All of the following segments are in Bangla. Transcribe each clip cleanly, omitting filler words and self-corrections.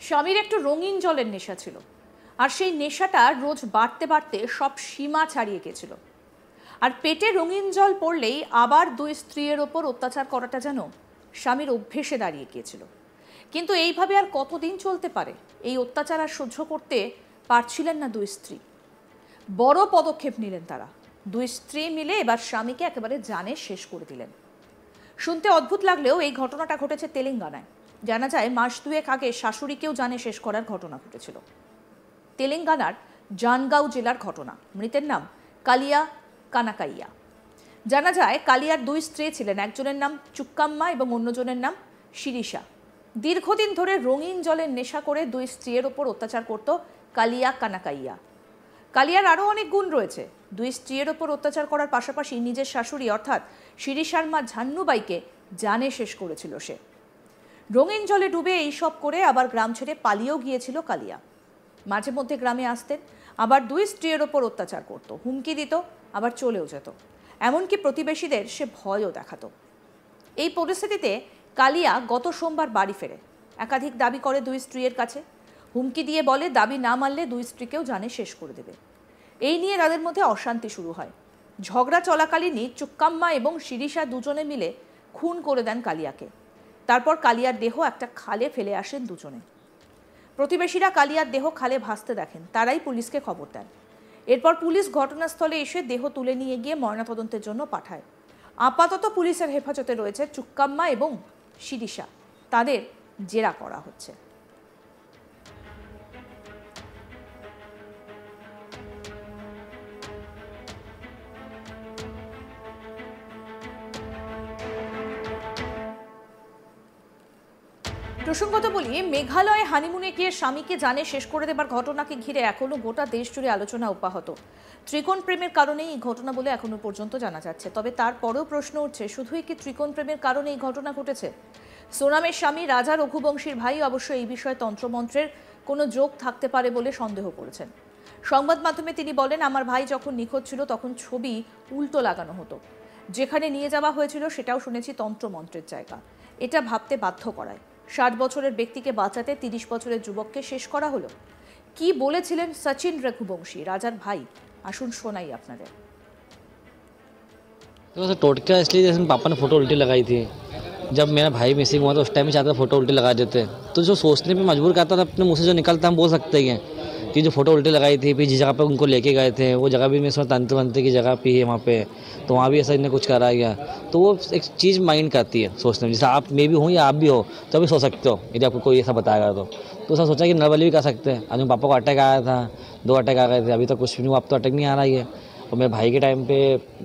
স্বামীর একটু রঙিন জলের নেশা ছিল, আর সেই নেশাটা রোজ বাড়তে বাড়তে সব সীমা ছাড়িয়ে গেছিল। আর পেটে রঙিন জল পড়লেই আবার দুই স্ত্রীর ওপর অত্যাচার করাটা যেন স্বামীর অভ্যেসে দাঁড়িয়ে গিয়েছিল। কিন্তু এইভাবে আর কতদিন চলতে পারে? এই অত্যাচার আর সহ্য করতে পারছিলেন না দুই স্ত্রী। বড় পদক্ষেপ নিলেন তারা। দুই স্ত্রী মিলে এবার স্বামীকে একেবারে জানে শেষ করে দিলেন। শুনতে অদ্ভুত লাগলেও এই ঘটনাটা ঘটেছে তেলেঙ্গানায়। জানা যায় মাস দুয়েক আগে শাশুড়িকেও জানে শেষ করার ঘটনা ঘটেছিল। তেলেঙ্গানার জানগাঁও জেলার ঘটনা। মৃতের নাম কালিয়া কানাকাইয়া। জানা যায় কালিয়ার দুই স্ত্রী ছিলেন, একজনের নাম চুক্কাম্মা এবং অন্যজনের নাম শিরিষা। দীর্ঘদিন ধরে রঙিন জলের নেশা করে দুই স্ত্রীর ওপর অত্যাচার করত কালিয়া কানাকাইয়া। কালিয়ার আরও অনেক গুণ রয়েছে। দুই স্ত্রীর ওপর অত্যাচার করার পাশাপাশি নিজের শাশুড়ি অর্থাৎ শিরিষার মা ঝান্নুবাইকে জানে শেষ করেছিল সে। রঙিন জলে ডুবে এইসব করে আবার গ্রাম ছেড়ে পালিয়েও গিয়েছিল কালিয়া। মাঝে মধ্যে গ্রামে আসতেন, আবার দুই স্ত্রীর ওপর অত্যাচার করত, হুমকি দিত, আবার চলেও যেত। এমনকি প্রতিবেশীদের সে ভয়ও দেখাতো। এই পরিস্থিতিতে কালিয়া গত সোমবার বাড়ি ফেরে। একাধিক দাবি করে দুই স্ত্রীর কাছে। হুমকি দিয়ে বলে দাবি না মানলে দুই স্ত্রীকেও জানে শেষ করে দেবে। এই নিয়ে তাদের মধ্যে অশান্তি শুরু হয়। ঝগড়া চলাকালীনই চুক্কাম্মা এবং শিরিষা দুজনে মিলে খুন করে দেন কালিয়াকে। তারপর কালিয়ার দেহ একটা খালে ফেলে আসেন দুজনে। প্রতিবেশীরা কালিয়ার দেহ খালে ভাসতে দেখেন, তারাই পুলিশকে খবর দেন। এরপর পুলিশ ঘটনাস্থলে এসে দেহ তুলে নিয়ে গিয়ে ময়নাতদন্তের জন্য পাঠায়। আপাতত পুলিশের হেফাজতে রয়েছে চুক্কাম্মা এবং শিরিষা। তাদের জেরা করা হচ্ছে। প্রসঙ্গত বলি, মেঘালয়ে হানিমুনে গিয়ে স্বামীকে জানে শেষ করে দেবার ঘটনাকে ঘিরে এখনো গোটা দেশ জুড়ে আলোচনা অব্যাহত। ত্রিকোণ প্রেমের কারণেই এই ঘটনা বলে এখনো পর্যন্ত জানা যাচ্ছে। তবে তারপরেও প্রশ্ন উঠছে, শুধুই কি ত্রিকোণ প্রেমের কারণে এই ঘটনা ঘটেছে? সোনামের স্বামী রাজা রঘুবংশীর ভাই অবশ্য এই বিষয়ে তন্ত্রমন্ত্রের কোনো যোগ থাকতে পারে বলে সন্দেহ করেছেন। সংবাদ মাধ্যমে তিনি বলেন, আমার ভাই যখন নিখোঁজ ছিল তখন ছবি উল্টো লাগানো হতো। যেখানে নিয়ে যাওয়া হয়েছিল সেটাও শুনেছি তন্ত্রমন্ত্রের জায়গা। এটা ভাবতে বাধ্য করায়। 60 বছরের ব্যক্তিকে বাঁচাতে 30 বছরের যুবককে শেষ করা হলো। কি বলেছিলেন সচিন রঘুবংশী, রাজার ভাই? আসুন শোনাই আপনাদের। तो टोटका इसलिए जैसे पापा ने फ़ोटो उल्टी लगाई थी। जब मेरा भाई मिसिंग हुआ तो उस टाइम में चाहता था फ़ोटो उल्टी लगा देते, तो जो सोचने पे मजबूर करता था अपने मुँह से जो निकलता हम बोल सकते हैं कि जो फ़ोटो उल्टी लगाई थी, फिर जिस जगह पे उनको लेके गए थे वो जगह भी मैं इसमें तंत्र वंत्र की जगह पे है वहाँ पे, तो वहाँ भी ऐसा इन्हें कुछ करा गया। तो वो एक चीज़ माइंड करती है सोचने में, जैसे आप मैं भी हूँ या आप भी हो तो भी सोच सकते हो यदि आपको कोई ऐसा बताएगा तो उसने सोचा कि नर्वली भी कर सकते हैं। आज पापा को अटैक आया था, 2 अटैक आ गए थे, अभी तक कुछ भी नहीं हुआ, अब तो अटैक नहीं आ रहा ही है। और मेरे भाई के टाइम पे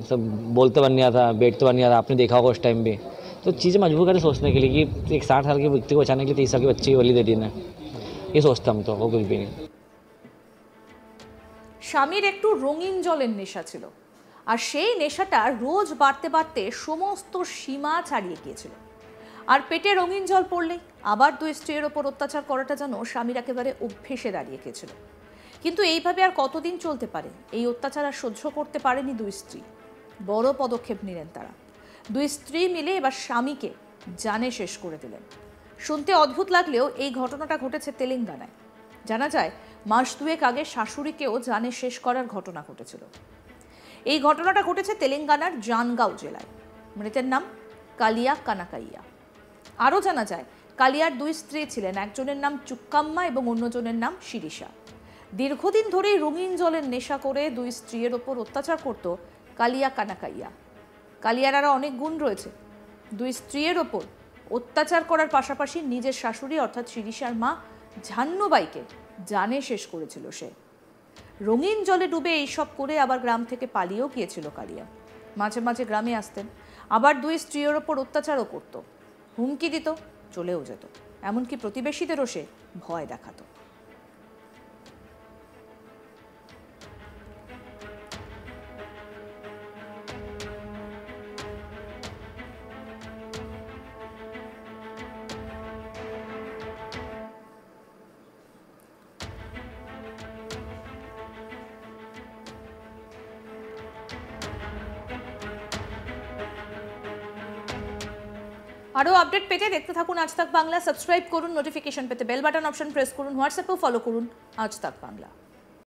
सब बोलते बन गया था, बैठते बन गया था, आपने देखा होगा उस टाइम भी। तो चीज़ें मजबूर करें सोचने के लिए कि एक 60 साल के व्यक्ति को बचाने के लिए 30 साल के बच्चे की बलि दे दी ने, ये सोचता हम तो वो कुछ भी नहीं। স্বামীর একটু রঙিন জলের নেশা ছিল, আর সেই নেশাটা রোজ বাড়তে বাড়তে সমস্ত সীমা ছাড়িয়ে গিয়েছিল। আর পেটে রঙিন জল পড়লেই আবার দুই স্ত্রীর ওপর অত্যাচার করাটা যেন স্বামীর একেবারে অভ্যেসে দাঁড়িয়ে গিয়েছিল। কিন্তু এইভাবে আর কতদিন চলতে পারে? এই অত্যাচার আর সহ্য করতে পারেনি দুই স্ত্রী। বড় পদক্ষেপ নিলেন তারা। দুই স্ত্রী মিলে এবার স্বামীকে জানে শেষ করে দিলেন। শুনতে অদ্ভুত লাগলেও এই ঘটনাটা ঘটেছে তেলেঙ্গানায়। জানা যায় মাস দুয়েক আগে শাশুড়িকেও জানে শেষ করার ঘটনা ঘটেছিল। এই ঘটনাটা ঘটেছে তেলেঙ্গানার জানগাঁও জেলায়। মৃতের নাম কালিয়া কানাকাইয়া। আরও জানা যায় কালিয়ার দুই স্ত্রী ছিলেন, একজনের নাম চুক্কাম্মা এবং অন্যজনের নাম শিরিষা। দীর্ঘদিন ধরেই রঙিন জলের নেশা করে দুই স্ত্রীর ওপর অত্যাচার করত কালিয়া কানাকাইয়া। কালিয়ার আরও অনেক গুণ রয়েছে। দুই স্ত্রীর ওপর অত্যাচার করার পাশাপাশি নিজের শাশুড়ি অর্থাৎ শিরিষার মা ঝান্নুবাইকে জানে শেষ করেছিল সে। রঙিন জলে ডুবে এইসব করে আবার গ্রাম থেকে পালিয়েও গিয়েছিল কালিয়া। মাঝে মাঝে গ্রামে আসতেন, আবার দুই স্ত্রীর ওপর অত্যাচারও করত, হুমকি দিত, চলেও যেত। এমনকি প্রতিবেশীদেরও সে ভয় দেখাতো। আরও আপডেট পেতে দেখতে থাকুন আজ তাক বাংলা। সাবস্ক্রাইব করুন, নোটিফিকেশন পেতে বেল বাটন অপশন প্রেস করুন, হোয়াটসঅ্যাপেও ফলো করুন আজ তাক বাংলা।